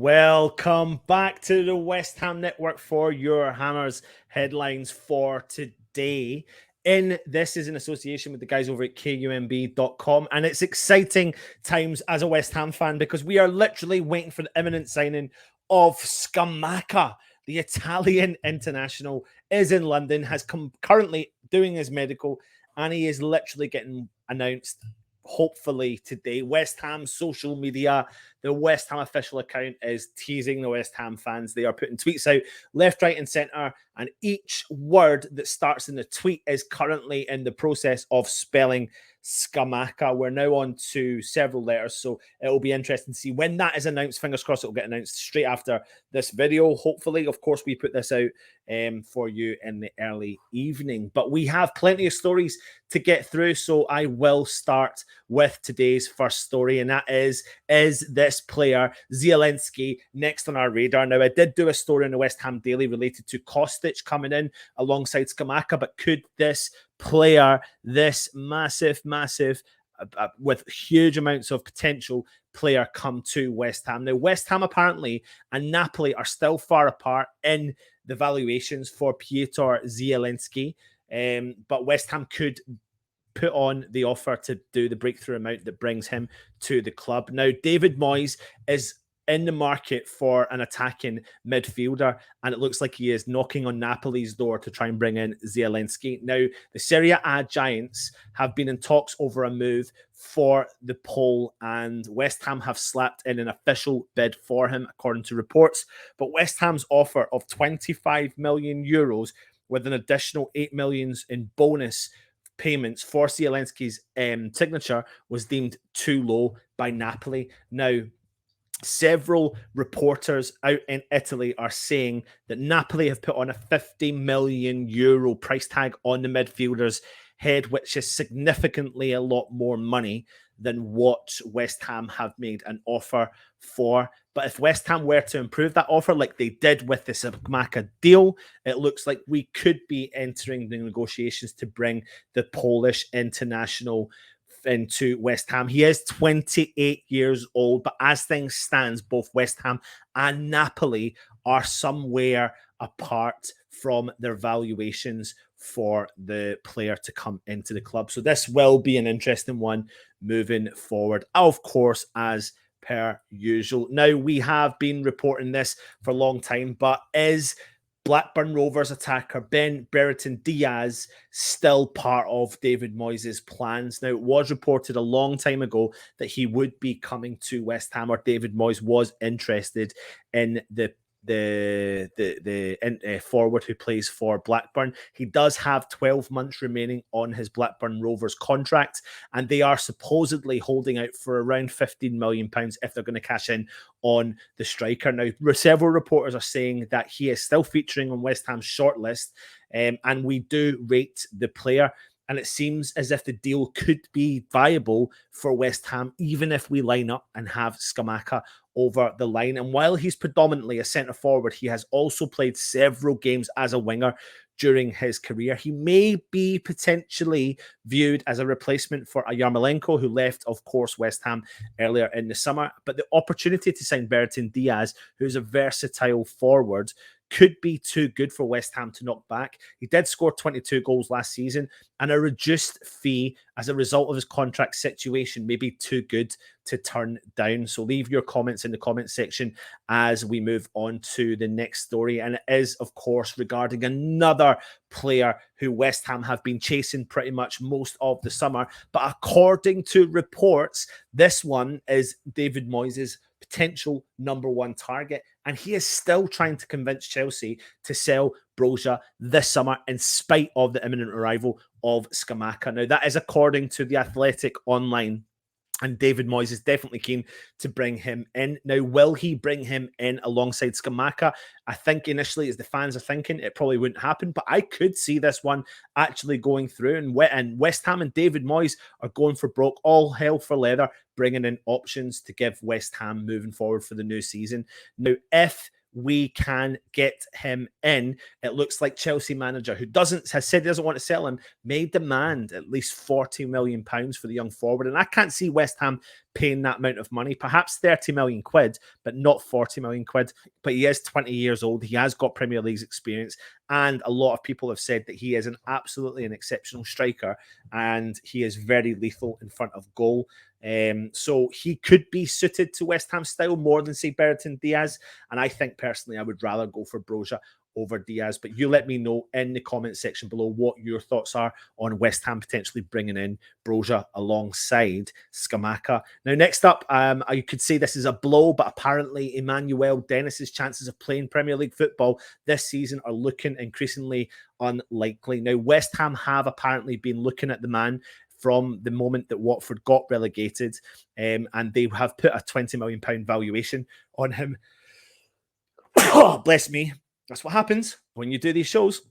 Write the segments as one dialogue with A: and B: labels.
A: Welcome back to the West Ham Network for your Hammers headlines for today. This is in association with the guys over at KUMB.com, and it's exciting times as a West Ham fan because we are literally waiting for the imminent signing of Scamacca. The Italian international is in London, has currently doing his medical, and he is literally getting announced hopefully today. West Ham social media, the West Ham official account is teasing the West Ham fans. They are putting tweets out left, right, and center, and each word that starts in the tweet is currently in the process of spelling Scamacca. We're now on to several letters, so it will be interesting to see when that is announced. Fingers crossed it will get announced straight after this video. Hopefully, of course, we put this out for you in the early evening. But we have plenty of stories to get through, so I will start with today's first story, and that is this player, Zielinski, next on our radar. Now, I did do a story in the West Ham Daily related to Kostic coming in alongside Scamacca, but could this player, this massive, with huge amounts of potential player come to West Ham? Now, West Ham apparently and Napoli are still far apart in the valuations for Piotr Zielinski, but West Ham could put on the offer to do the breakthrough amount that brings him to the club. Now, David Moyes is in the market for an attacking midfielder, and it looks like he is knocking on Napoli's door to try and bring in Zielinski. Now, the Serie A giants have been in talks over a move for the Pole, and West Ham have slapped in an official bid for him, according to reports. But West Ham's offer of 25 million euros with an additional 8 million in bonus payments for Zielinski's signature was deemed too low by Napoli. Now, several reporters out in Italy are saying that Napoli have put on a 50 million euro price tag on the midfielder's head, which is significantly a lot more money than what West Ham have made an offer for. But if West Ham were to improve that offer like they did with the Scamacca deal, it looks like we could be entering the negotiations to bring the Polish international into West Ham. He is 28 years old, but as things stands, both West Ham and Napoli are somewhere apart from their valuations for the player to come into the club. So this will be an interesting one moving forward, of course, as per usual. Now, we have been reporting this for a long time, but is Blackburn Rovers attacker Ben Brereton Diaz still part of David Moyes' plans? Now, it was reported a long time ago that he would be coming to West Ham, or David Moyes was interested in the forward who plays for Blackburn. He does have 12 months remaining on his Blackburn Rovers contract, and they are supposedly holding out for around £15 million if they're going to cash in on the striker. Now, several reporters are saying that he is still featuring on West Ham's shortlist, and we do rate the player. And it seems as if the deal could be viable for West Ham, even if we line up and have Scamacca over the line. And while he's predominantly a centre forward, he has also played several games as a winger during his career. He may be potentially viewed as a replacement for Yarmolenko, who left, of course, West Ham earlier in the summer. But the opportunity to sign Brereton Diaz, who's a versatile forward, could be too good for West Ham to knock back. He did score 22 goals last season, and a reduced fee as a result of his contract situation may be too good to turn down. So leave your comments in the comment section as we move on to the next story. And it is, of course, regarding another player who West Ham have been chasing pretty much most of the summer. But according to reports, this one is David Moyes' potential number one target, and he is still trying to convince Chelsea to sell Broja this summer in spite of the imminent arrival of Scamacca. Now, that is according to The Athletic Online, and David Moyes is definitely keen to bring him in. Now, will he bring him in alongside Scamacca? I think initially, as the fans are thinking, it probably wouldn't happen, but I could see this one actually going through, and West Ham and David Moyes are going for broke, all hell for leather, bringing in options to give West Ham moving forward for the new season. Now, if we can get him in, it looks like Chelsea manager, who has said he doesn't want to sell him, may demand at least £40 million for the young forward. And I can't see West Ham paying that amount of money, perhaps 30 million quid, but not 40 million quid. But he is 20 years old. He has got Premier League's experience. And a lot of people have said that he is absolutely an exceptional striker, and he is very lethal in front of goal. So he could be suited to West Ham style more than, say, Bertrand Diaz. And I think personally, I would rather go for Broja over Diaz. But you let me know in the comment section below what your thoughts are on West Ham potentially bringing in Broja alongside Scamacca. Now, next up, you could say this is a blow, but apparently Emmanuel Dennis's chances of playing Premier League football this season are looking increasingly unlikely. Now, West Ham have apparently been looking at the man from the moment that Watford got relegated, and they have put a £20 million valuation on him. Oh, bless me. That's what happens when you do these shows.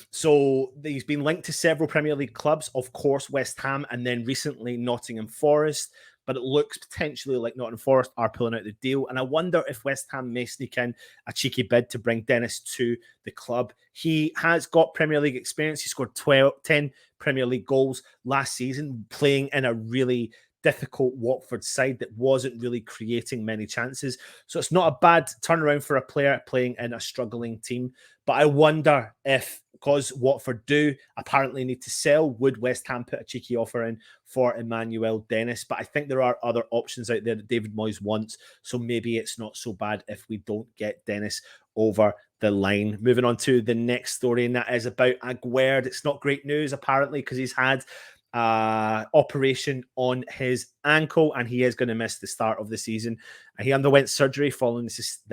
A: So he's been linked to several Premier League clubs, of course, West Ham, and then recently Nottingham Forest. But it looks potentially like Nottingham Forest are pulling out the deal. And I wonder if West Ham may sneak in a cheeky bid to bring Dennis to the club. He has got Premier League experience. He scored 10 Premier League goals last season, playing in a really difficult Watford side that wasn't really creating many chances. So it's not a bad turnaround for a player playing in a struggling team. But I wonder if, because Watford do apparently need to sell, would West Ham put a cheeky offer in for Emmanuel Dennis? But I think there are other options out there that David Moyes wants. So maybe it's not so bad if we don't get Dennis over the line. Moving on to the next story, and that is about Aguerd. It's not great news, apparently, because he's had operation on his ankle, and he is going to miss the start of the season. He underwent surgery following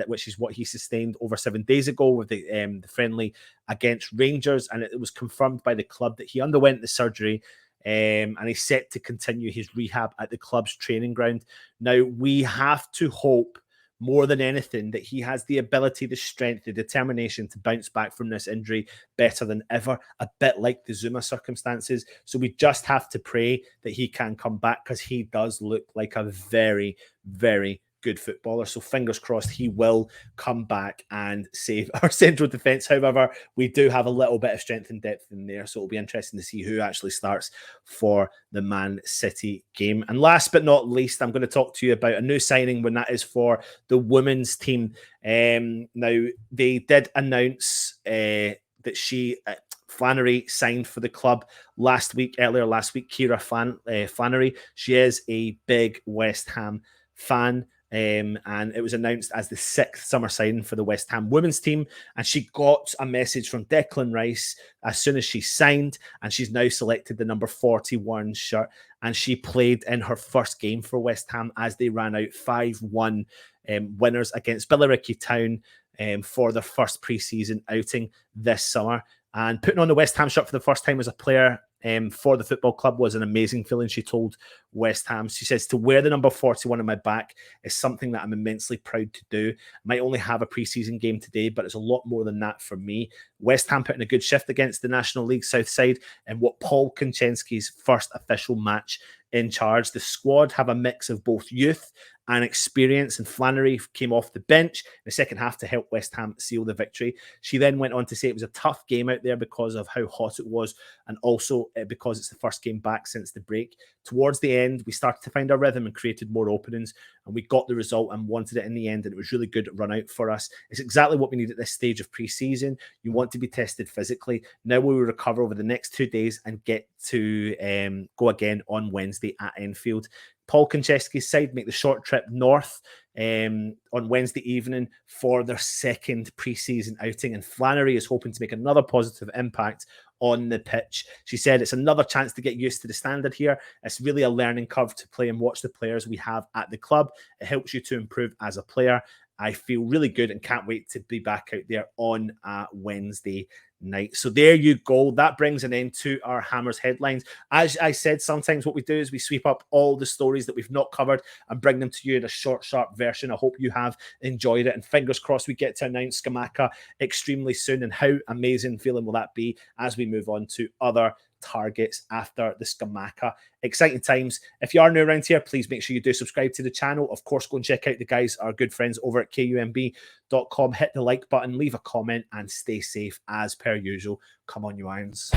A: which is what he sustained over 7 days ago with the friendly against Rangers, and it was confirmed by the club that he underwent the surgery, and he's set to continue his rehab at the club's training ground. Now, we have to hope more than anything that he has the ability, the strength, the determination to bounce back from this injury better than ever, a bit like the Zuma circumstances. So we just have to pray that he can come back, because he does look like a very, very good footballer. So fingers crossed he will come back and save our central defence. However, we do have a little bit of strength and depth in there, so it'll be interesting to see who actually starts for the Man City game. And last but not least, I'm going to talk to you about a new signing, when that is for the women's team. Now, they did announce that Flannery signed for the club earlier last week, Kira Flannery. She is a big West Ham fan. And it was announced as the 6th summer signing for the West Ham women's team. And she got a message from Declan Rice as soon as she signed, and she's now selected the number 41 shirt. And she played in her first game for West Ham as they ran out 5-1 winners against Billericay Town for their first pre-season outing this summer. And putting on the West Ham shirt for the first time as a player for the football club was an amazing feeling, she told West Ham. She says, to wear the number 41 on my back is something that I'm immensely proud to do. I might only have a pre-season game today, but it's a lot more than that for me. West Ham put in a good shift against the National League South side in what Paul Konchesky's first official match in charge. The squad have a mix of both youth and experience, and Flannery came off the bench in the second half to help West Ham seal the victory. She then went on to say it was a tough game out there because of how hot it was, and also because it's the first game back since the break. Towards the end, we started to find our rhythm and created more openings, and we got the result and wanted it in the end, and it was really good run out for us. It's exactly what we need at this stage of pre-season. You want to be tested physically. Now we will recover over the next 2 days and get to go again on Wednesday at Enfield. Paul Konchesky's side make the short trip north on Wednesday evening for their second pre-season outing, and Flannery is hoping to make another positive impact on the pitch. She said it's another chance to get used to the standard here. It's really a learning curve to play and watch the players we have at the club. It helps you to improve as a player. I feel really good and can't wait to be back out there on a Wednesday night. So there you go. That brings an end to our Hammers headlines. As I said, sometimes what we do is we sweep up all the stories that we've not covered and bring them to you in a short, sharp version. I hope you have enjoyed it, and fingers crossed we get to announce Scamacca extremely soon. And how amazing feeling will that be as we move on to other targets after the Scamacca. Exciting times. If you are new around here, please make sure you do subscribe to the channel. Of course, go and check out the guys, our good friends over at kumb.com. Hit the like button, leave a comment, and stay safe as per usual. Come on, you irons.